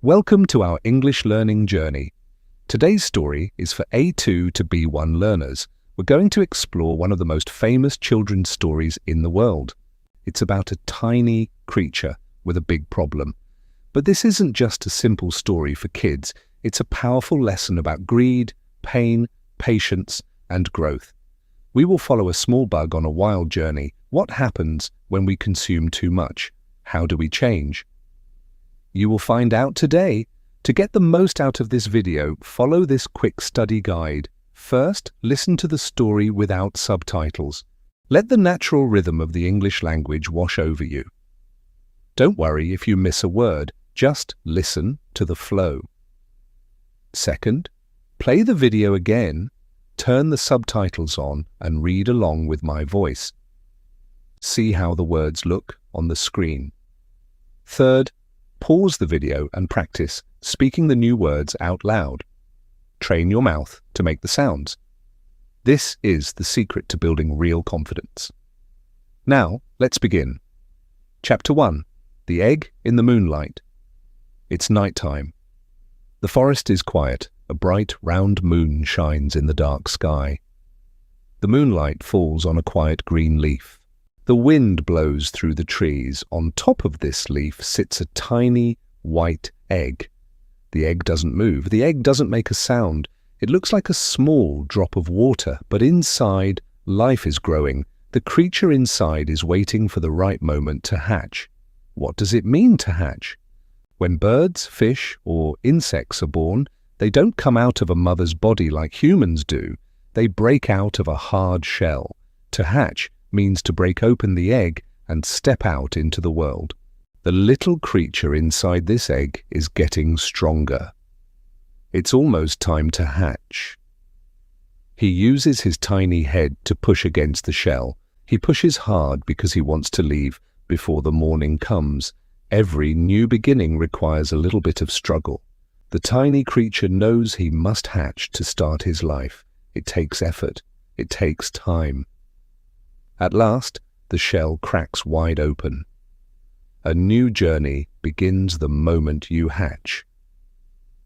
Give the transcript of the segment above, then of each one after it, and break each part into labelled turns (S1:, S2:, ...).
S1: Welcome to our English learning journey. Today's story is for A2 to B1 learners. We're going to explore one of the most famous children's stories in the world. It's about a tiny creature with a big problem. But this isn't just a simple story for kids. It's a powerful lesson about greed, pain, patience, and growth. We will follow a small bug on a wild journey. What happens when we consume too much? How do we change? You will find out today. To get the most out of this video, follow this quick study guide. First, listen to the story without subtitles. Let the natural rhythm of the English language wash over you. Don't worry if you miss a word, just listen to the flow. Second, play the video again, turn the subtitles on and read along with my voice. See how the words look on the screen. Third, pause the video and practice speaking the new words out loud. Train your mouth to make the sounds. This is the secret to building real confidence. Now, let's begin. Chapter 1. The Egg in the Moonlight. It's nighttime. The forest is quiet. A bright, round moon shines in the dark sky. The moonlight falls on a quiet green leaf. The wind blows through the trees. On top of this leaf sits a tiny, white egg. The egg doesn't move. The egg doesn't make a sound. It looks like a small drop of water, but inside, life is growing. The creature inside is waiting for the right moment to hatch. What does it mean to hatch? When birds, fish, or insects are born, they don't come out of a mother's body like humans do. They break out of a hard shell. To hatch means to break open the egg and step out into the world. The little creature inside this egg is getting stronger. It's almost time to hatch. He uses his tiny head to push against the shell. He pushes hard because he wants to leave before the morning comes. Every new beginning requires a little bit of struggle. The tiny creature knows he must hatch to start his life. It takes effort. It takes time. At last, the shell cracks wide open. A new journey begins the moment you hatch.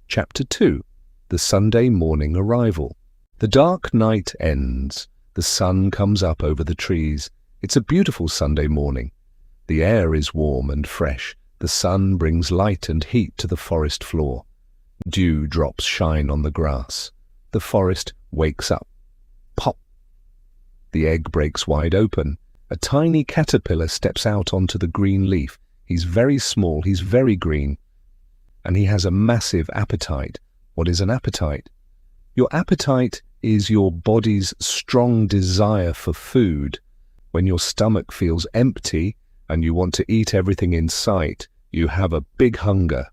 S1: Chapter 2. The Sunday Morning Arrival. The dark night ends. The sun comes up over the trees. It's a beautiful Sunday morning. The air is warm and fresh. The sun brings light and heat to the forest floor. Dew drops shine on the grass. The forest wakes up. Pop! The egg breaks wide open. A tiny caterpillar steps out onto the green leaf. He's very small, he's very green, and he has a massive appetite. What is an appetite? Your appetite is your body's strong desire for food. When your stomach feels empty and you want to eat everything in sight, you have a big hunger.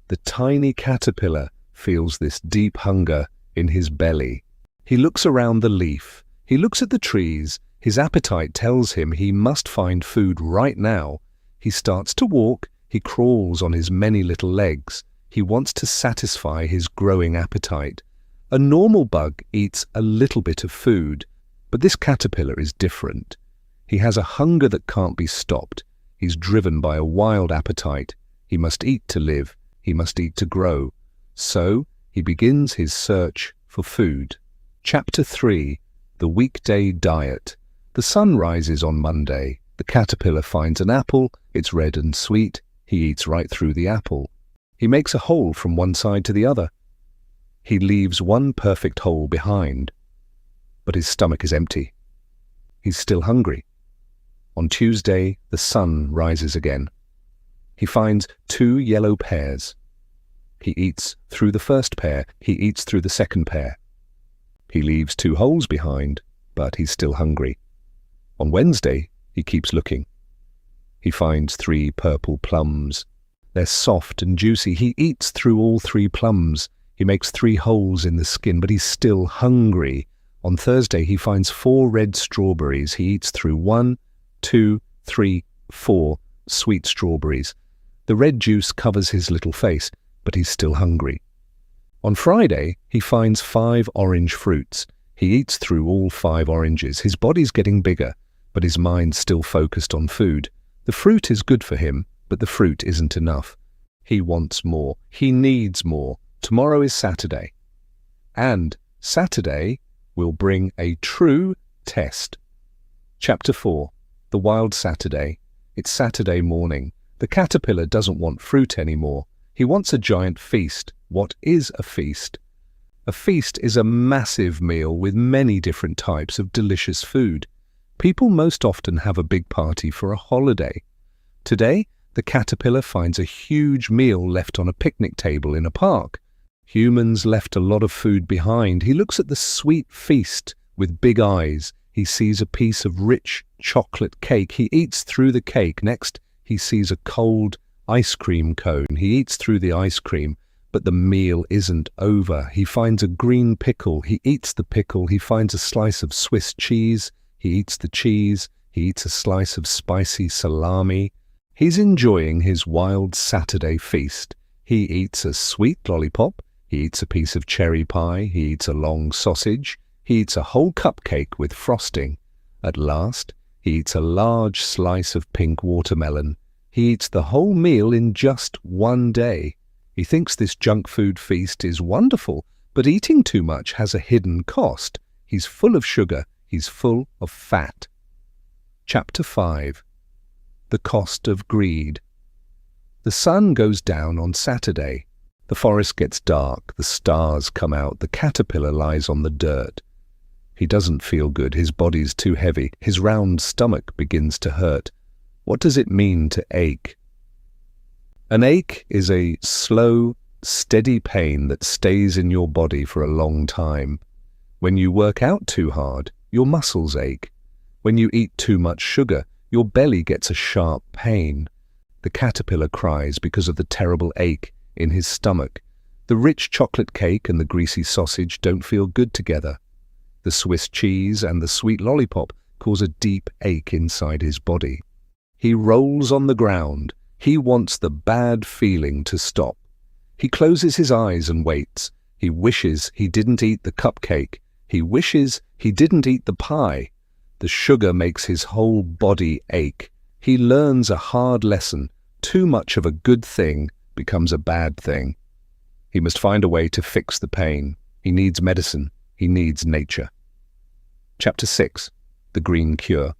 S1: The tiny caterpillar feels this deep hunger in his belly. He looks around the leaf. He looks at the trees. His appetite tells him he must find food right now. He starts to walk. He crawls on his many little legs. He wants to satisfy his growing appetite. A normal bug eats a little bit of food, but this caterpillar is different. He has a hunger that can't be stopped. He's driven by a wild appetite. He must eat to live. He must eat to grow. So he begins his search for food. Chapter 3. The Weekday Diet. The sun rises on Monday. The caterpillar finds an apple. It's red and sweet. He eats right through the apple. He makes a hole from one side to the other. He leaves one perfect hole behind. But his stomach is empty. He's still hungry. On Tuesday, the sun rises again. He finds 2 yellow pears. He eats through the first pear. He eats through the second pear. He leaves 2 holes behind, but he's still hungry. On Wednesday, he keeps looking. He finds 3 purple plums. They're soft and juicy. He eats through all 3 plums. He makes 3 holes in the skin, but he's still hungry. On Thursday, he finds 4 red strawberries. He eats through 1, 2, 3, 4 sweet strawberries. The red juice covers his little face, but he's still hungry. On Friday, he finds 5 orange fruits. He eats through all 5 oranges. His body's getting bigger, but his mind's still focused on food. The fruit is good for him, but the fruit isn't enough. He wants more. He needs more. Tomorrow is Saturday. And Saturday will bring a true test. Chapter 4. The Wild Saturday. It's Saturday morning. The caterpillar doesn't want fruit anymore. He wants a giant feast. What is a feast? A feast is a massive meal with many different types of delicious food. People most often have a big party for a holiday. Today, the caterpillar finds a huge meal left on a picnic table in a park. Humans left a lot of food behind. He looks at the sweet feast with big eyes. He sees a piece of rich chocolate cake. He eats through the cake. Next, he sees a cold ice cream cone. He eats through the ice cream, but the meal isn't over. He finds a green pickle. He eats the pickle. He finds a slice of Swiss cheese. He eats the cheese. He eats a slice of spicy salami. He's enjoying his wild Saturday feast. He eats a sweet lollipop. He eats a piece of cherry pie. He eats a long sausage. He eats a whole cupcake with frosting. At last, he eats a large slice of pink watermelon. He eats the whole meal in just one day. He thinks this junk food feast is wonderful, but eating too much has a hidden cost. He's full of sugar. He's full of fat. Chapter 5. The Cost of Greed. The sun goes down on Saturday. The forest gets dark. The stars come out. The caterpillar lies on the dirt. He doesn't feel good. His body's too heavy. His round stomach begins to hurt. What does it mean to ache? An ache is a slow, steady pain that stays in your body for a long time. When you work out too hard, your muscles ache. When you eat too much sugar, your belly gets a sharp pain. The caterpillar cries because of the terrible ache in his stomach. The rich chocolate cake and the greasy sausage don't feel good together. The Swiss cheese and the sweet lollipop cause a deep ache inside his body. He rolls on the ground. He wants the bad feeling to stop. He closes his eyes and waits. He wishes he didn't eat the cupcake. He wishes he didn't eat the pie. The sugar makes his whole body ache. He learns a hard lesson. Too much of a good thing becomes a bad thing. He must find a way to fix the pain. He needs medicine. He needs nature. Chapter 6. The Green Cure.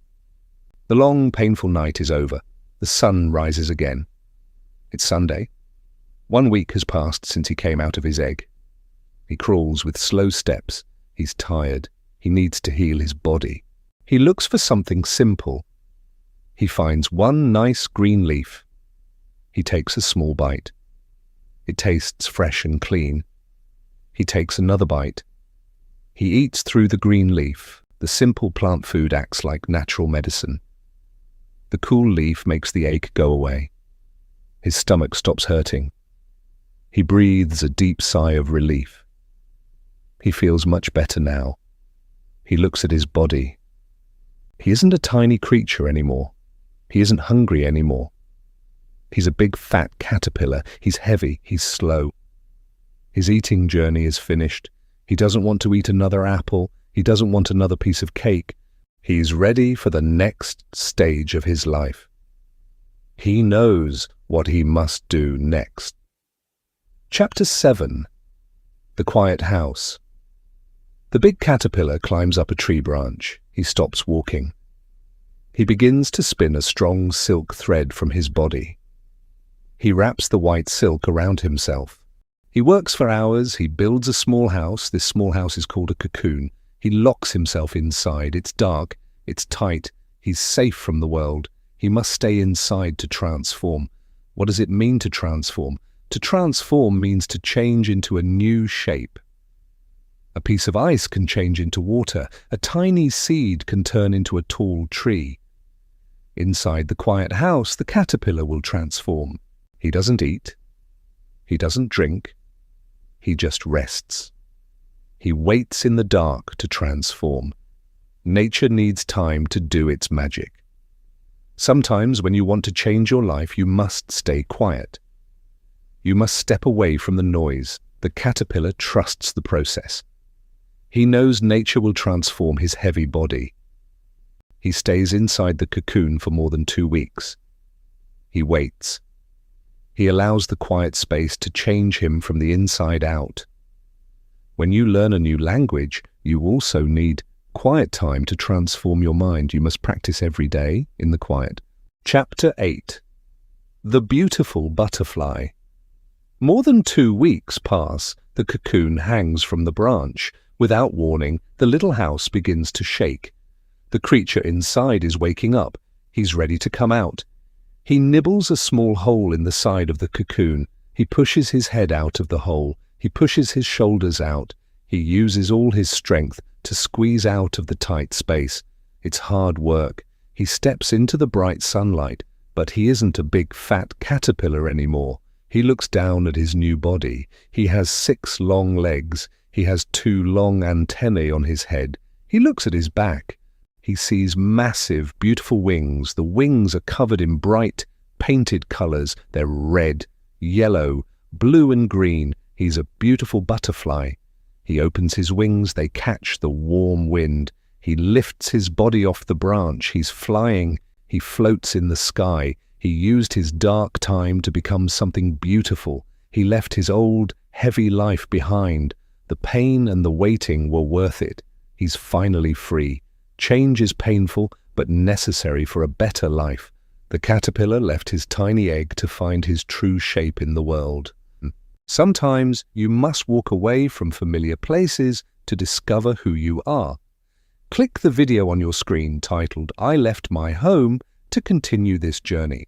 S1: The long, painful night is over. The sun rises again. It's Sunday. 1 week has passed since he came out of his egg. He crawls with slow steps. He's tired. He needs to heal his body. He looks for something simple. He finds one nice green leaf. He takes a small bite. It tastes fresh and clean. He takes another bite. He eats through the green leaf. The simple plant food acts like natural medicine. The cool leaf makes the ache go away. His stomach stops hurting. He breathes a deep sigh of relief. He feels much better now. He looks at his body. He isn't a tiny creature anymore. He isn't hungry anymore. He's a big fat caterpillar. He's heavy. He's slow. His eating journey is finished. He doesn't want to eat another apple. He doesn't want another piece of cake. He's ready for the next stage of his life. He knows what he must do next. Chapter 7. The Quiet House. The big caterpillar climbs up a tree branch. He stops walking. He begins to spin a strong silk thread from his body. He wraps the white silk around himself. He works for hours. He builds a small house. This small house is called a cocoon. He locks himself inside. It's dark. It's tight. He's safe from the world. He must stay inside to transform. What does it mean to transform? To transform means to change into a new shape. A piece of ice can change into water. A tiny seed can turn into a tall tree. Inside the quiet house, the caterpillar will transform. He doesn't eat. He doesn't drink. He just rests. He waits in the dark to transform. Nature needs time to do its magic. Sometimes when you want to change your life, you must stay quiet. You must step away from the noise. The caterpillar trusts the process. He knows nature will transform his heavy body. He stays inside the cocoon for more than 2 weeks. He waits. He allows the quiet space to change him from the inside out. When you learn a new language, you also need quiet time to transform your mind. You must practice every day in the quiet. Chapter 8. The Beautiful Butterfly. More than 2 weeks pass. The cocoon hangs from the branch. Without warning, the little house begins to shake. The creature inside is waking up. He's ready to come out. He nibbles a small hole in the side of the cocoon. He pushes his head out of the hole. He pushes his shoulders out. He uses all his strength to squeeze out of the tight space. It's hard work. He steps into the bright sunlight, but he isn't a big fat caterpillar anymore. He looks down at his new body. He has 6 long legs. He has 2 long antennae on his head. He looks at his back. He sees massive, beautiful wings. The wings are covered in bright, painted colors. They're red, yellow, blue and green. He's a beautiful butterfly. He opens his wings. They catch the warm wind. He lifts his body off the branch. He's flying. He floats in the sky. He used his dark time to become something beautiful. He left his old, heavy life behind. The pain and the waiting were worth it. He's finally free. Change is painful, but necessary for a better life. The caterpillar left his tiny egg to find his true shape in the world. Sometimes you must walk away from familiar places to discover who you are. Click the video on your screen titled "I Left My Home" to continue this journey.